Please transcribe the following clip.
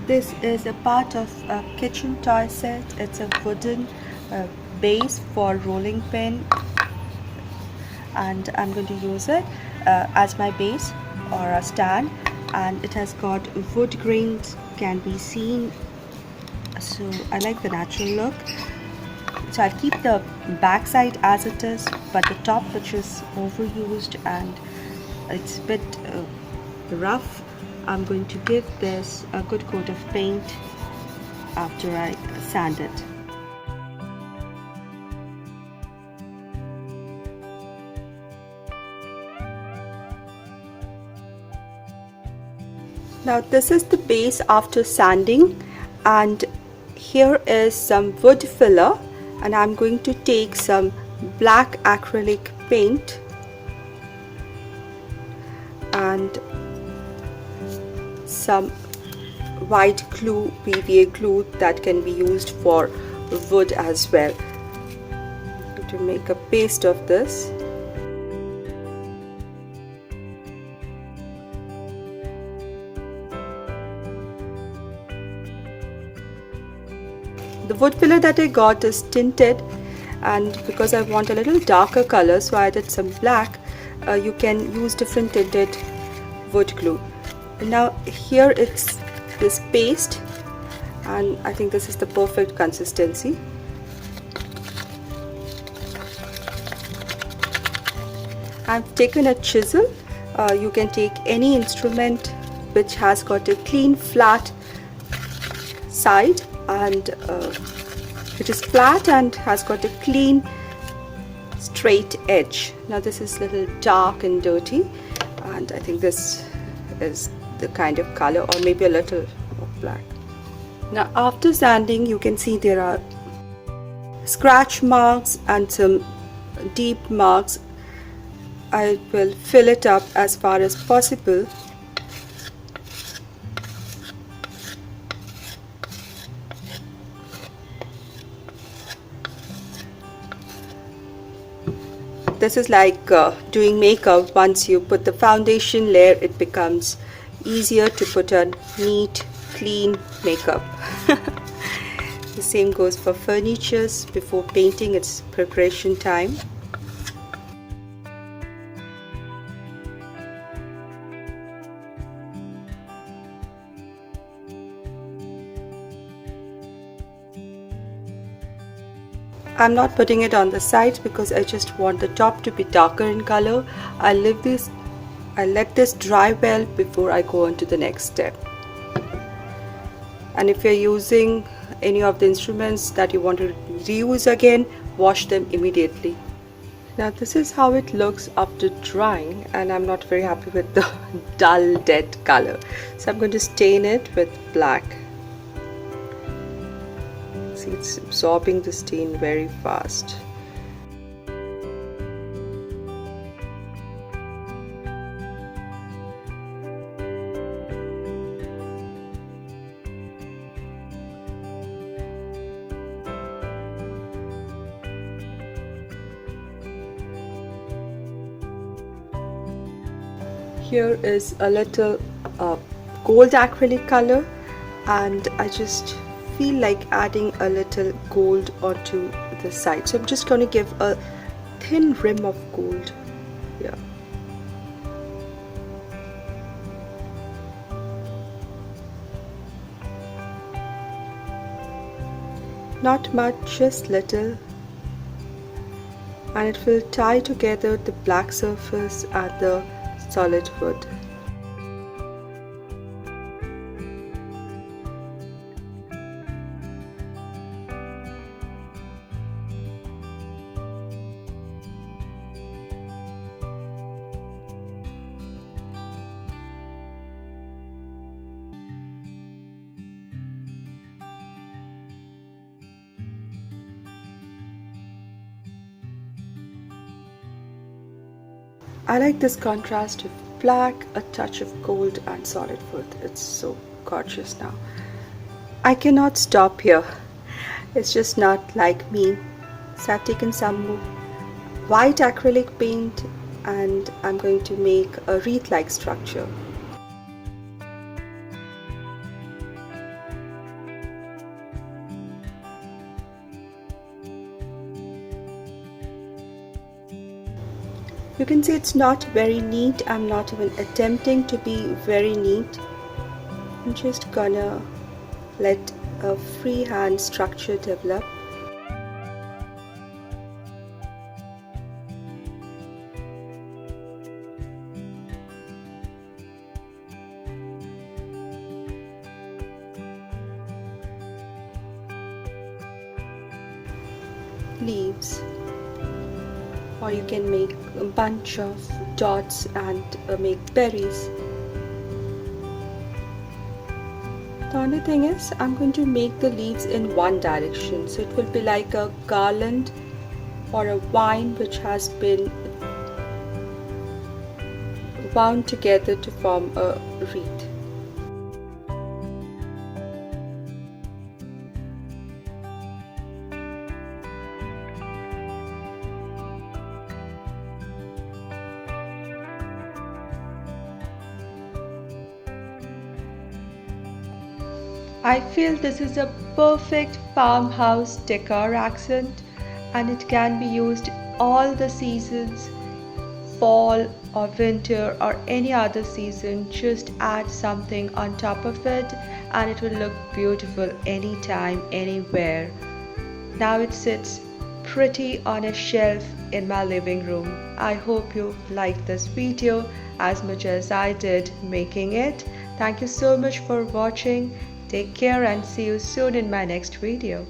This is a part of a kitchen toy set. It's a wooden base for rolling pin, and I'm going to use it as my base or a stand, and it has got wood grains can be seen, so I like the natural look. So I'll keep the back side as it is, but the top, which is overused and it's a bit rough, I'm going to give this a good coat of paint after I sand it. Now this is the base after sanding, and here is some wood filler, and I'm going to take some black acrylic paint and some white glue, PVA glue, that can be used for wood as well. I'm going to make a paste of this. The wood filler that I got is tinted, and because I want a little darker color, so I added some black. You can use different tinted wood glue. Now here it's this paste, and I think this is the perfect consistency. I've taken a chisel. You can take any instrument which has got a clean flat side, and it is flat and has got a clean straight edge. Now this is a little dark and dirty, and I think this is the kind of color, or maybe a little of black. Now after sanding, you can see there are scratch marks and some deep marks. I will fill it up as far as possible. This is like doing makeup. Once you put the foundation layer, it becomes easier to put a neat, clean makeup. The same goes for furnitures. Before painting, it's preparation time. I'm not putting it on the sides because I just want the top to be darker in color. I let this dry well before I go on to the next step. And if you're using any of the instruments that you want to reuse again, wash them immediately. Now this is how it looks after drying, and I'm not very happy with the dull dead color, so I'm going to stain it with black. See, it's absorbing the stain very fast. Here is a little gold acrylic color, and I just feel like adding a little gold onto the side, so I'm just going to give a thin rim of gold here. Not much, just little, and it will tie together the black surface and the solid wood. I like this contrast of black, a touch of gold and solid wood. It's so gorgeous now. I cannot stop here. It's just not like me. So I've taken some white acrylic paint and I'm going to make a wreath-like structure. You can see it's not very neat. I'm not even attempting to be very neat. I'm just gonna let a freehand structure develop. Leaves, or you can make a bunch of dots and make berries. The only thing is, I'm going to make the leaves in one direction, so it will be like a garland or a vine which has been wound together to form a wreath. I feel this is a perfect farmhouse decor accent, and it can be used all the seasons, fall or winter or any other season. Just add something on top of it and it will look beautiful anytime, anywhere. Now it sits pretty on a shelf in my living room. I hope you liked this video as much as I did making it. Thank you so much for watching. Take care and see you soon in my next video.